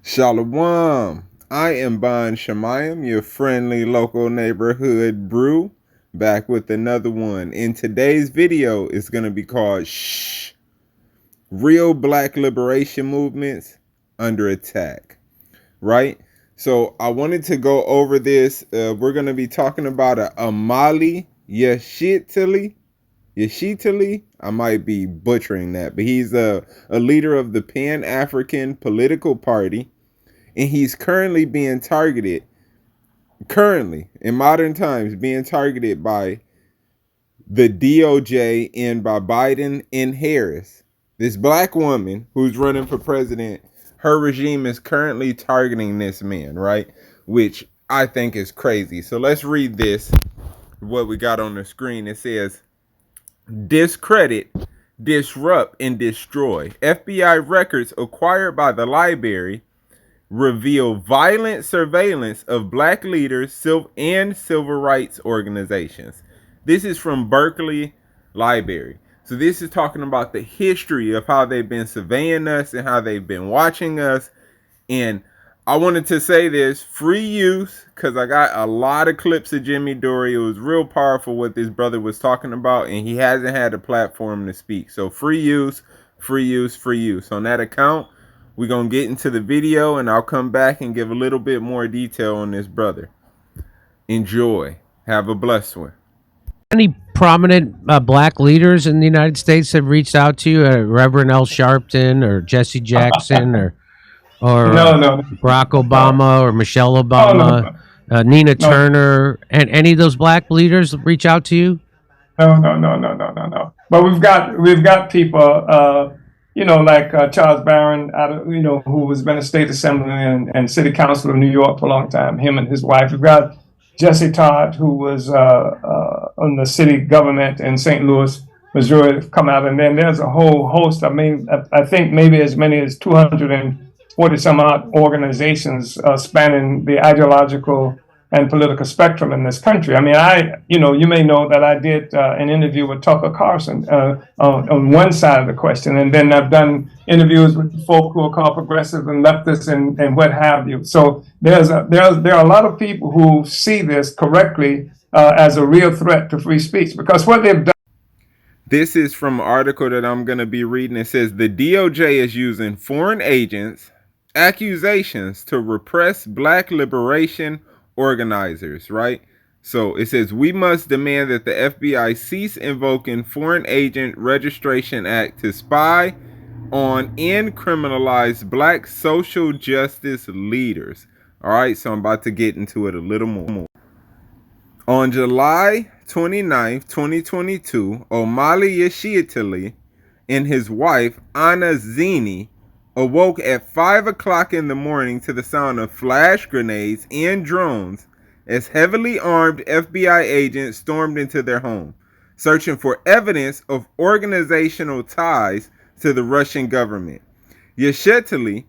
Shalom. I am Bon Shemayim, your friendly local neighborhood brew, back with another one. In today's video, it's going to be called Shh, Real Black Liberation Movements Under Attack, right? So I wanted to go over this. We're going to be talking about a Amali Yeshitali. I might be butchering that, but he's a leader of the Pan-African Political Party, and he's currently in modern times being targeted by the DOJ and by Biden and Harris. This black woman who's running for president, her regime is currently targeting this man, right? Which I think is crazy. So let's read this, what we got on the screen. It says, discredit, disrupt, and destroy. FBI records acquired by the library reveal violent surveillance of black leaders and civil rights organizations. This is from Berkeley Library. So this is talking about the history of how they've been surveying us and how they've been watching us. And I wanted to say this, free use, because I got a lot of clips of Jimmy Dore. It was real powerful what this brother was talking about, and he hasn't had a platform to speak. So free use, free use, free use. On that account, we're going to get into the video, and I'll come back and give a little bit more detail on this brother. Enjoy. Have a blessed one. Any prominent black leaders in the United States have reached out to you, Reverend L. Sharpton or Jesse Jackson or No. Barack Obama or Michelle Oh, Obama, Nina no, Turner, and any of those black leaders reach out to you? no. But we've got people, like Charles Barron, who has been a state assemblyman and city councilor of New York for a long time. Him and his wife. We've got Jesse Todd, who was on the city government in St. Louis, Missouri, come out, and then there's a whole host. I think maybe as many as 240 some odd organizations spanning the ideological and political spectrum in this country. I mean, you may know that I did an interview with Tucker Carlson on one side of the question, and then I've done interviews with folk who are called progressive and leftists and what have you. So there are a lot of people who see this correctly as a real threat to free speech, because what they've done. This is from an article that I'm going to be reading. It says the DOJ is using foreign agents' accusations to repress black liberation organizers, right? So it says we must demand that the FBI cease invoking Foreign Agent Registration Act to spy on and criminalize black social justice leaders. All right, so I'm about to get into it a little more. On July 29th, 2022, Omali Yeshitali and his wife, Anna Zini, awoke at 5 o'clock in the morning to the sound of flash grenades and drones as heavily armed FBI agents stormed into their home, searching for evidence of organizational ties to the Russian government. Yeshitali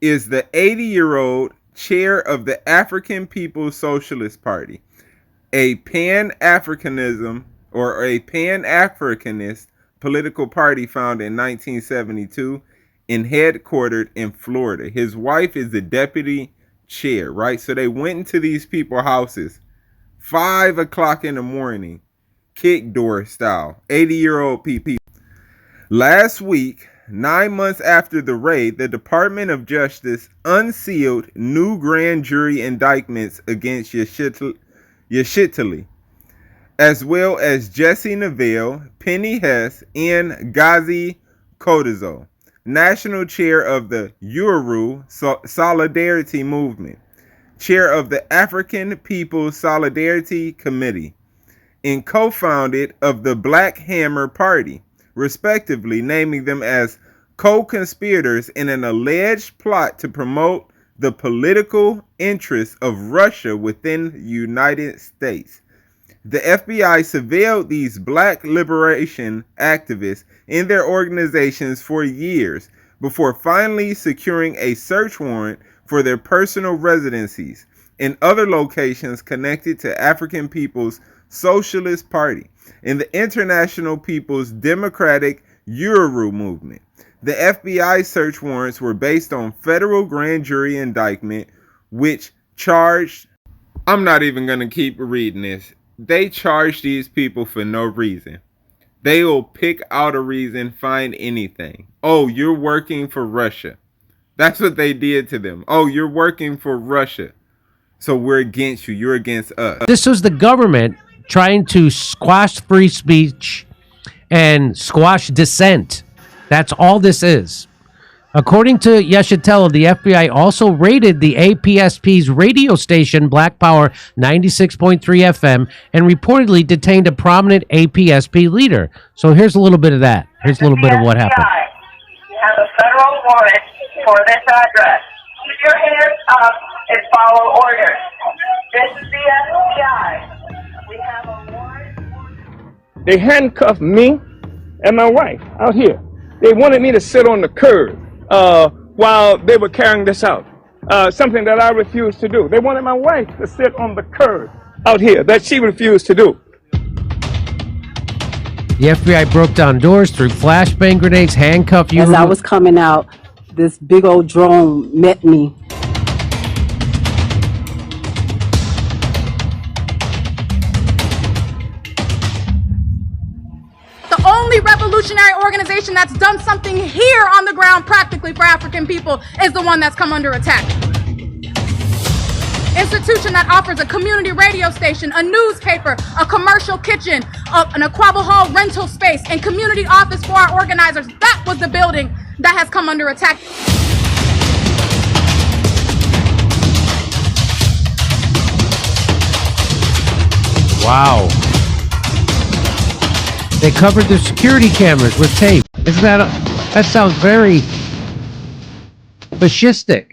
is the 80-year-old chair of the African People's Socialist Party, a Pan-Africanist political party founded in 1972 and headquartered in Florida. His wife is the deputy chair, right? So they went into these people's houses 5 o'clock in the morning, kick door style, 80-year-old people. Last week, 9 months after the raid, the Department of Justice unsealed new grand jury indictments against Yeshitali, as well as Jesse Neville, Penny Hess, and Ghazi Kodezo, national chair of the Uru Solidarity Movement, chair of the African People's Solidarity Committee, and co-founded of the Black Hammer Party, respectively, naming them as co-conspirators in an alleged plot to promote the political interests of Russia within the United States. The FBI surveilled these black liberation activists and their organizations for years before finally securing a search warrant for their personal residencies and other locations connected to African People's Socialist Party and the International People's Democratic Uru movement. The FBI search warrants were based on federal grand jury indictment, which charged. I'm not even going to keep reading this. They charged these people for no reason. They will pick out a reason, find anything. Oh, you're working for Russia. That's what they did to them. Oh, you're working for Russia. So we're against you. You're against us. This was the government trying to squash free speech and squash dissent. That's all this is. According to Yeshitela, the FBI also raided the APSP's radio station, Black Power 96.3 FM, and reportedly detained a prominent APSP leader. So here's a little bit of that. Here's a little bit of what happened. You have a federal warrant for this address. Keep your hands up and follow orders. This is the FBI. We have a warrant. They handcuffed me and my wife out here. They wanted me to sit on the curb while they were carrying this out, something that I refused to do. They wanted my wife to sit on the curb out here, that she refused to do. The FBI broke down doors, threw flashbang grenades, handcuffed you. As I was coming out, this big old drone met me. The only revolutionary organization that's done something here on the ground practically for African people is the one that's come under attack. Institution that offers a community radio station, a newspaper, a commercial kitchen, an Aquaba Hall rental space, and community office for our organizers. That was the building that has come under attack. Wow. They covered their security cameras with tape. Isn't that sounds very fascistic.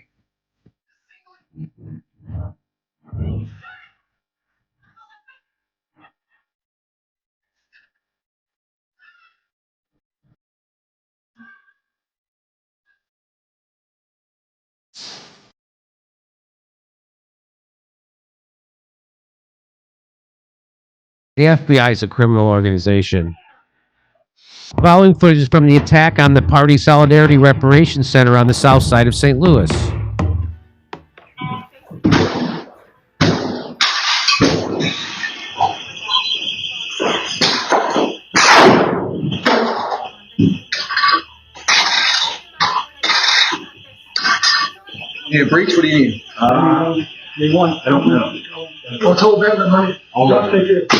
The FBI is a criminal organization. Following footage from the attack on the Party Solidarity Reparations Center on the south side of St. Louis. Yeah, breach, what do you need? They want, I don't know. I'll tell them the money. I'll take it.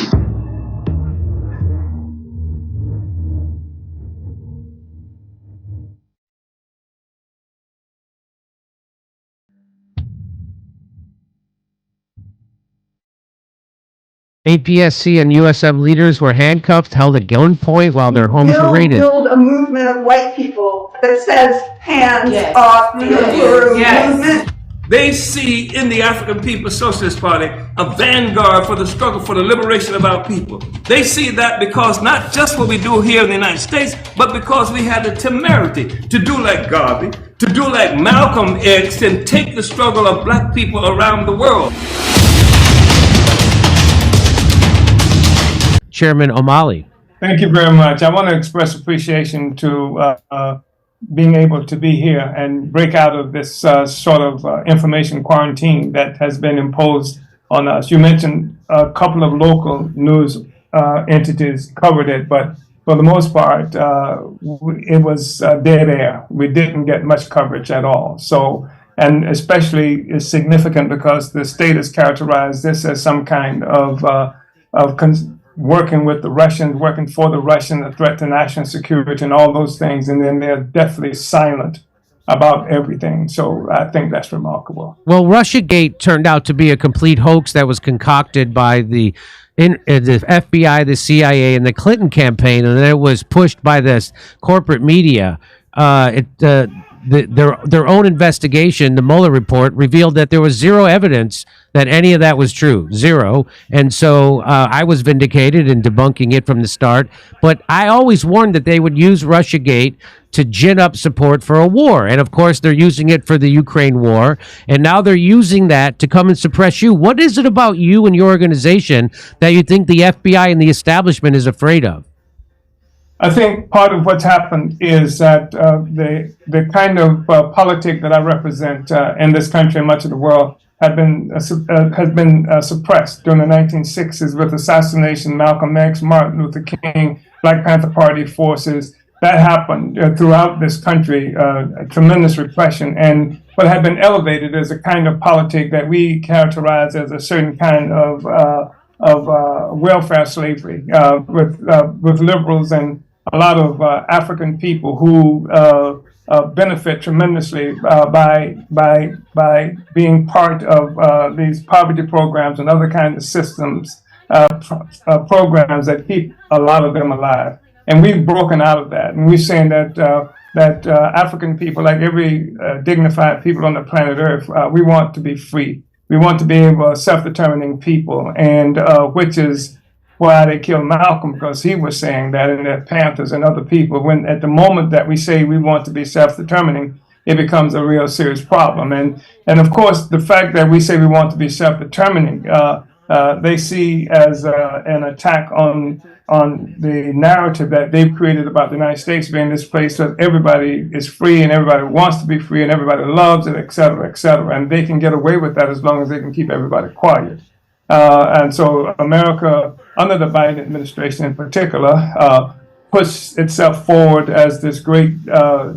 APSC and USM leaders were handcuffed, held at gunpoint while their homes were raided. Build a movement of white people that says hands off the movement. They see in the African People's Socialist Party a vanguard for the struggle for the liberation of our people. They see that because not just what we do here in the United States, but because we had the temerity to do like Garvey, to do like Malcolm X, and take the struggle of black people around the world. Chairman O'Malley. Thank you very much. I want to express appreciation to being able to be here and break out of this sort of information quarantine that has been imposed on us. You mentioned a couple of local news entities covered it, but for the most part, it was dead air. We didn't get much coverage at all. So, and especially is significant because the state has characterized this as some kind of working with the Russians, working for the Russians, a threat to national security and all those things. And then they're definitely silent about everything. So I think that's remarkable. Well, Russiagate turned out to be a complete hoax that was concocted by the FBI, the CIA, and the Clinton campaign, and then it was pushed by this corporate media. Their own investigation, the Mueller report, revealed that there was zero evidence that any of that was true. Zero. And so I was vindicated in debunking it from the start. But I always warned that they would use Russiagate to gin up support for a war. And of course, they're using it for the Ukraine war. And now they're using that to come and suppress you. What is it about you and your organization that you think the FBI and the establishment is afraid of? I think part of what's happened is that the kind of politic that I represent in this country and much of the world has been suppressed during the 1960s with assassination, Malcolm X, Martin Luther King, Black Panther Party forces. That happened throughout this country, tremendous repression, and what had been elevated as a kind of politic that we characterize as a certain kind of welfare slavery with liberals and a lot of African people who benefit tremendously by being part of these poverty programs and other kinds of systems, programs that keep a lot of them alive. And we've broken out of that, and we're saying that African people, like every dignified people on the planet Earth, we want to be free. We want to be able self-determining people, and which is why they killed Malcolm, because he was saying that, and the Panthers and other people. When at the moment that we say we want to be self-determining, it becomes a real serious problem. And of course, the fact that we say we want to be self-determining, they see as an attack on the narrative that they've created about the United States being this place that everybody is free and everybody wants to be free and everybody loves it, et cetera, et cetera. And they can get away with that as long as they can keep everybody quiet. And so America, under the Biden administration in particular, pushed itself forward as this great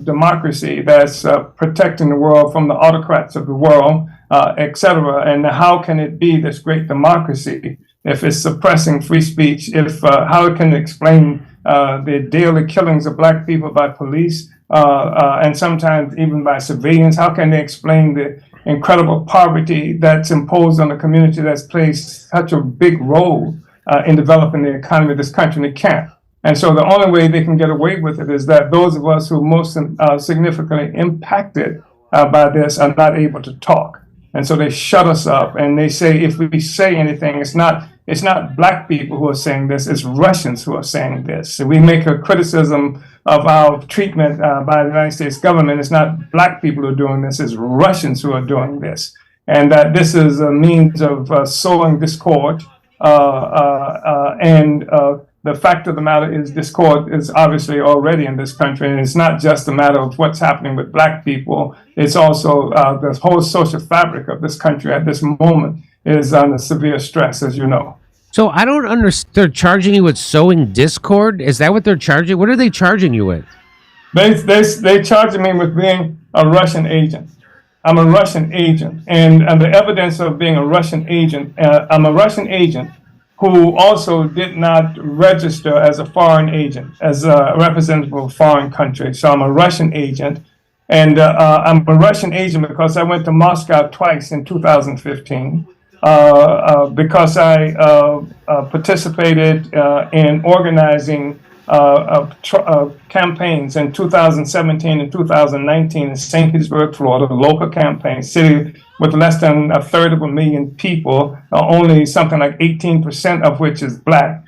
democracy that's protecting the world from the autocrats of the world, et cetera. And how can it be this great democracy if it's suppressing free speech? How can it explain the daily killings of black people by police and sometimes even by civilians? How can they explain the incredible poverty that's imposed on a community that's played such a big role in developing the economy of this country? And they can't. And so the only way they can get away with it is that those of us who are most significantly impacted by this are not able to talk. And so they shut us up, and they say if we say anything, it's not black people who are saying this, it's Russians who are saying this. So we make a criticism of our treatment by the United States government. It's not black people who are doing this, it's Russians who are doing this. And that this is a means of sowing discord. The fact of the matter is discord is obviously already in this country. And it's not just a matter of what's happening with black people. It's also the whole social fabric of this country at this moment is under severe stress, as you know. So I don't understand. They're charging you with sowing discord? Is that what they're charging? What are they charging you with? They charging me with being a Russian agent. I'm a Russian agent. And the evidence of being a Russian agent, I'm a Russian agent who also did not register as a foreign agent, as a representative of a foreign country. So I'm a Russian agent. And I'm a Russian agent because I went to Moscow twice in 2015. Because I participated in organizing campaigns in 2017 and 2019 in St. Petersburg, Florida, a local campaign, city with less than 1/3 people, only something like 18% of which is black.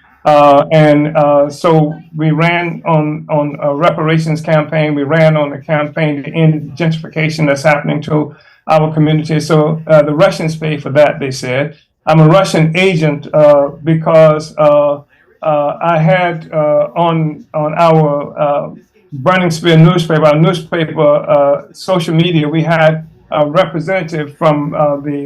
So we ran on a reparations campaign. We ran on a campaign to end gentrification that's happening to our community. So the Russians pay for that, they said. I'm a Russian agent because I had on our Burning Spear newspaper, our newspaper social media, we had a representative from the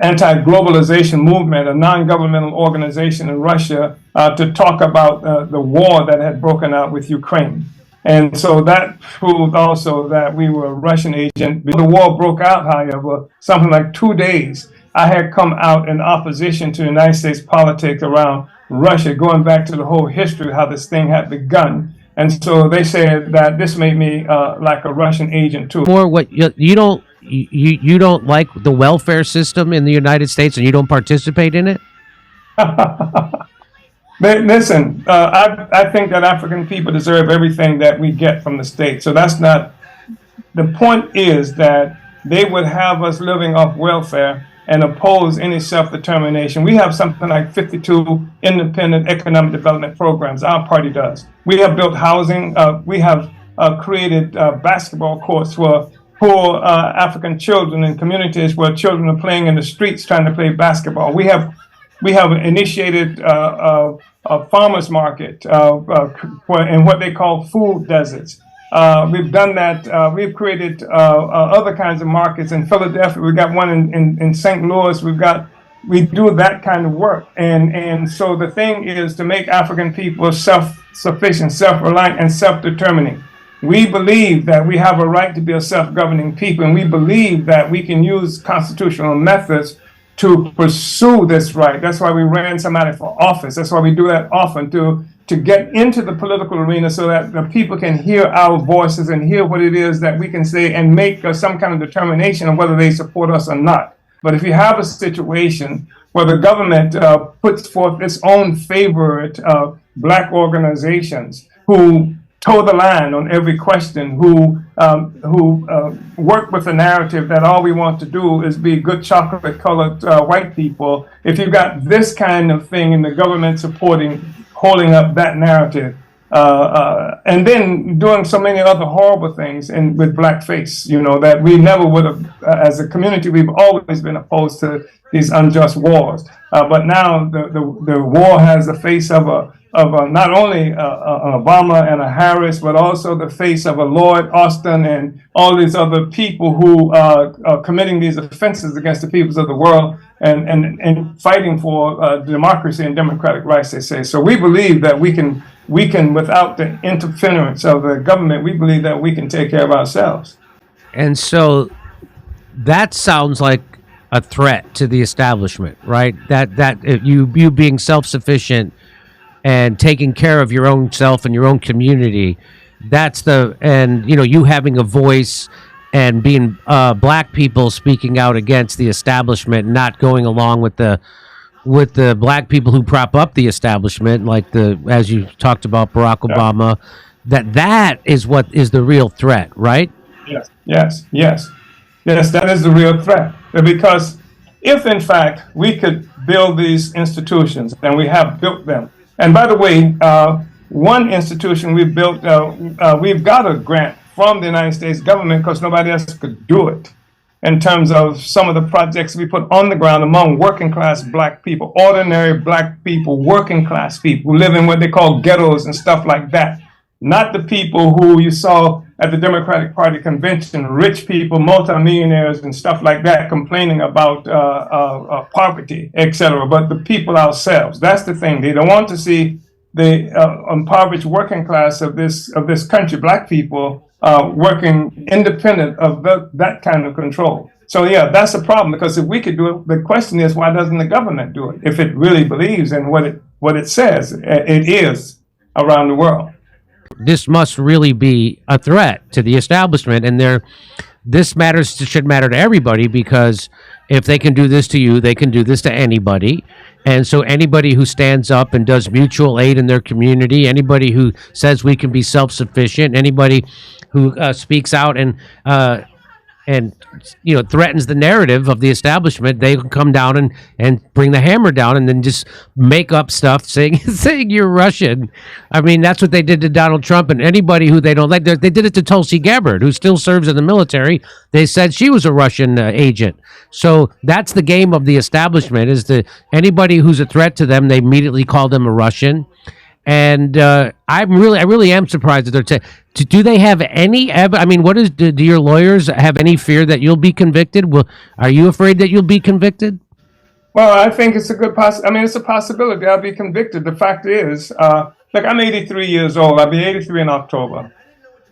anti-globalization movement, a non-governmental organization in Russia, to talk about the war that had broken out with Ukraine. And so that proved also that we were a Russian agent. Before the war broke out, however, something like 2 days, I had come out in opposition to the United States politics around Russia, going back to the whole history of how this thing had begun. And so they said that this made me like a Russian agent too. More what you don't like the welfare system in the United States, and you don't participate in it? But listen, I think that African people deserve everything that we get from the state. So that's not, the point is that they would have us living off welfare and oppose any self-determination. We have something like 52 independent economic development programs. Our party does. We have built housing. We have created basketball courts for poor African children in communities where children are playing in the streets trying to play basketball. We have initiated farmers market and what they call food deserts. We've done that. We've created other kinds of markets in Philadelphia. We've got one in St. Louis. We do that kind of work. And so the thing is to make African people self-sufficient, self-reliant, and self-determining. We believe that we have a right to be a self-governing people, and we believe that we can use constitutional methods to pursue this right. That's why we ran somebody for office. That's why we do that often, to get into the political arena so that the people can hear our voices and hear what it is that we can say and make some kind of determination of whether they support us or not. But if you have a situation where the government puts forth its own favorite black organizations who toe the line on every question, who work with the narrative that all we want to do is be good chocolate-colored white people, if you've got this kind of thing in the government holding up that narrative, and then doing so many other horrible things with blackface, that we never would have, as a community, we've always been opposed to these unjust wars. But now the war has the face of not only an Obama and a Harris, but also the face of a Lloyd Austin and all these other people who are committing these offenses against the peoples of the world and fighting for democracy and democratic rights, they say. So we believe that we can, without the interference of the government, we believe that we can take care of ourselves. And so that sounds like a threat to the establishment, right? That you being self-sufficient and taking care of your own self and your own community, you having a voice and being black people speaking out against the establishment, not going along with the black people who prop up the establishment, like as you talked about Barack Obama, that is what is the real threat, right? Yes, that is the real threat. Because if in fact we could build these institutions, and we have built them. And by the way, one institution we built, we've got a grant from the United States government because nobody else could do it, in terms of some of the projects we put on the ground among working class black people, ordinary black people, working class people who live in what they call ghettos and stuff like that. Not the people who you saw at the Democratic Party convention, rich people, multimillionaires and stuff like that, complaining about poverty, etc., but the people ourselves. That's the thing. They don't want to see the impoverished working class of this country, black people, working independent of that kind of control. So yeah, that's a problem, because if we could do it, the question is, why doesn't the government do it? If it really believes in what it says it is around the world. This must really be a threat to the establishment, and this should matter to everybody, because if they can do this to you, they can do this to anybody. And so anybody who stands up and does mutual aid in their community, anybody who says we can be self-sufficient, anybody who speaks out and threatens the narrative of the establishment, they can come down and bring the hammer down and then just make up stuff saying you're Russian. I mean, that's what they did to Donald Trump and anybody who they don't like. They did it to Tulsi Gabbard, who still serves in the military. They said she was a Russian agent. So that's the game of the establishment, is that anybody who's a threat to them, they immediately call them a Russian. And I really am surprised that they're do they have any I mean, do your lawyers have any fear that you'll be convicted? Are you afraid that you'll be convicted? Well, I think it's it's a possibility I'll be convicted. The fact is, look, I'm 83 years old. I'll be 83 in October.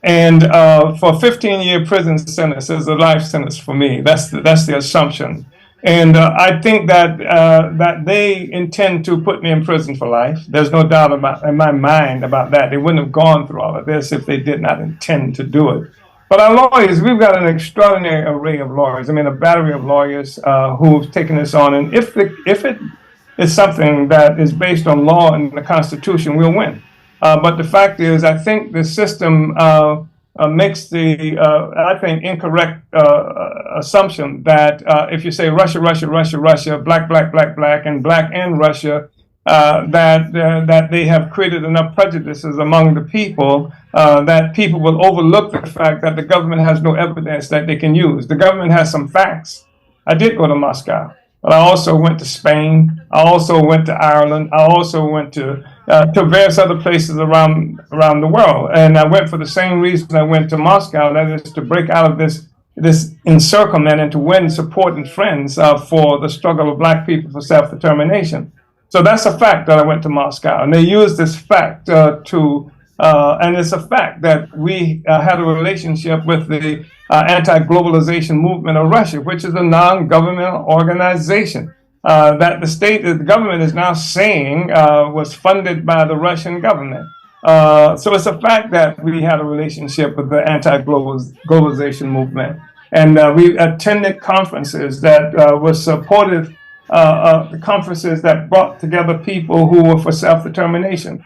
And for a 15-year prison sentence is a life sentence for me. That's the assumption. And I think that they intend to put me in prison for life. There's no doubt in my mind about that. They wouldn't have gone through all of this if they did not intend to do it. But our lawyers, we've got an extraordinary array of lawyers. I mean, a battery of lawyers who've taken this on. And if it is something that is based on law and the Constitution, we'll win. But the fact is, I think the system makes the, I think, incorrect assumption that if you say Russia, black, and black and Russia, that they have created enough prejudices among the people that people will overlook the fact that the government has no evidence that they can use. The government has some facts. I did go to Moscow, but I also went to Spain. I also went to Ireland. I also went to to various other places around the world. And I went for the same reason I went to Moscow, that is to break out of this encirclement and to win support and friends for the struggle of Black people for self-determination. So that's a fact that I went to Moscow, and they used this fact and it's a fact that we had a relationship with the anti-globalization movement of Russia, which is a non-governmental organization that the government is now saying was funded by the Russian government. So it's a fact that we had a relationship with the anti-globalization movement. And we attended conferences that were supportive, the conferences that brought together people who were for self-determination.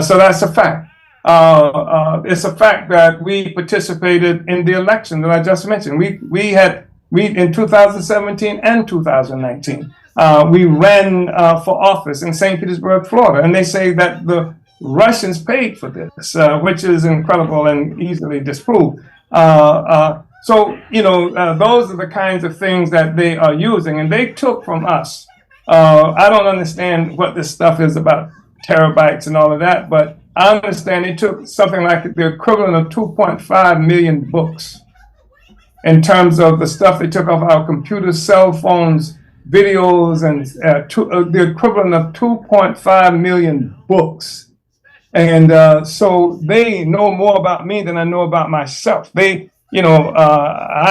So that's a fact. It's a fact that we participated in the election that I just mentioned. We in 2017 and 2019, we ran for office in St. Petersburg, Florida, and they say that the Russians paid for this, which is incredible and easily disproved. So, those are the kinds of things that they are using, and they took from us. I don't understand what this stuff is about, terabytes and all of that, but I understand they took something like the equivalent of 2.5 million books in terms of the stuff they took off our computers, cell phones, videos, and the equivalent of 2.5 million books. And so they know more about me than I know about myself. I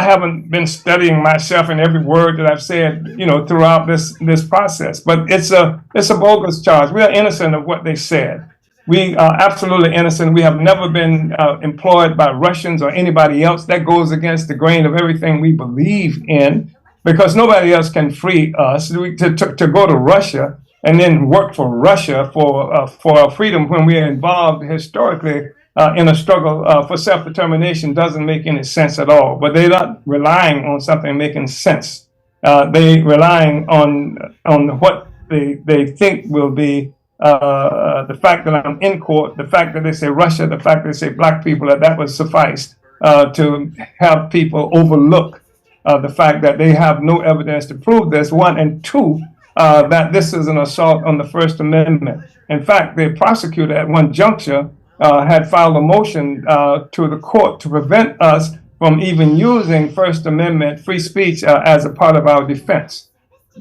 haven't been studying myself in every word that I've said, throughout this process. But it's a bogus charge. We are innocent of what they said. We are absolutely innocent. We have never been employed by Russians or anybody else. That goes against the grain of everything we believe in, because nobody else can free us. To go to Russia and then work for Russia for our freedom when we are involved historically in a struggle for self-determination doesn't make any sense at all. But they're not relying on something making sense. They're relying on what they think will be the fact that I'm in court, the fact that they say Russia, the fact that they say Black people, that would suffice to have people overlook the fact that they have no evidence to prove this, one, and two, that this is an assault on the First Amendment. In fact, the prosecutor at one juncture had filed a motion to the court to prevent us from even using First Amendment free speech as a part of our defense.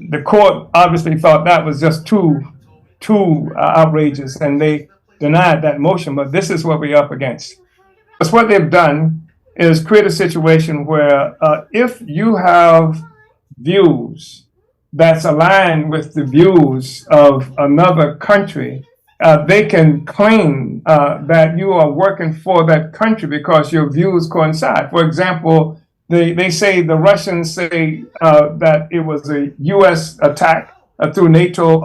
The court obviously thought that was just too outrageous, and they denied that motion. But this is what we're up against. Because what they've done is create a situation where if you have views that's aligned with the views of another country, they can claim that you are working for that country because your views coincide. For example, they say, the Russians say that it was a U.S. attack through NATO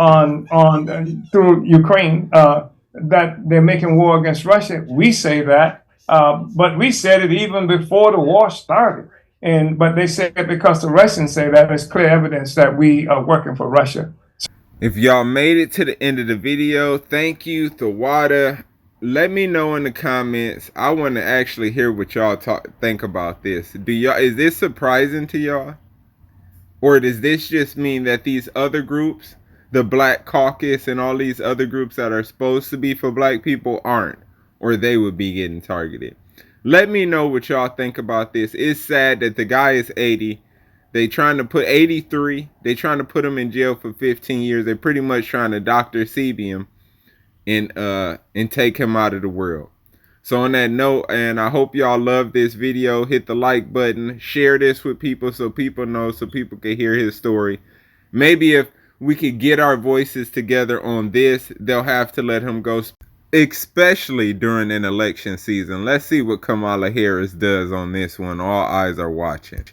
through Ukraine, that they're making war against Russia. We say that, but we said it even before the war started. But they say it because the Russians say that, it's clear evidence that we are working for Russia. If y'all made it to the end of the video, thank you, Thawada. Let me know in the comments. I want to actually hear what y'all think about this. Is this surprising to y'all? Or does this just mean that these other groups, the Black Caucus and all these other groups that are supposed to be for Black people, aren't? Or they would be getting targeted? Let me know what y'all think about this. It's sad that the guy is 80. They trying to put 83. They trying to put him in jail for 15 years. They're pretty much trying to Dr. Sebi him and take him out of the world. So on that note, and I hope y'all love this video, hit the like button, share this with people so people know, so people can hear his story. Maybe if we could get our voices together on this, they'll have to let him go, especially during an election season. Let's see what Kamala Harris does on this one. All eyes are watching.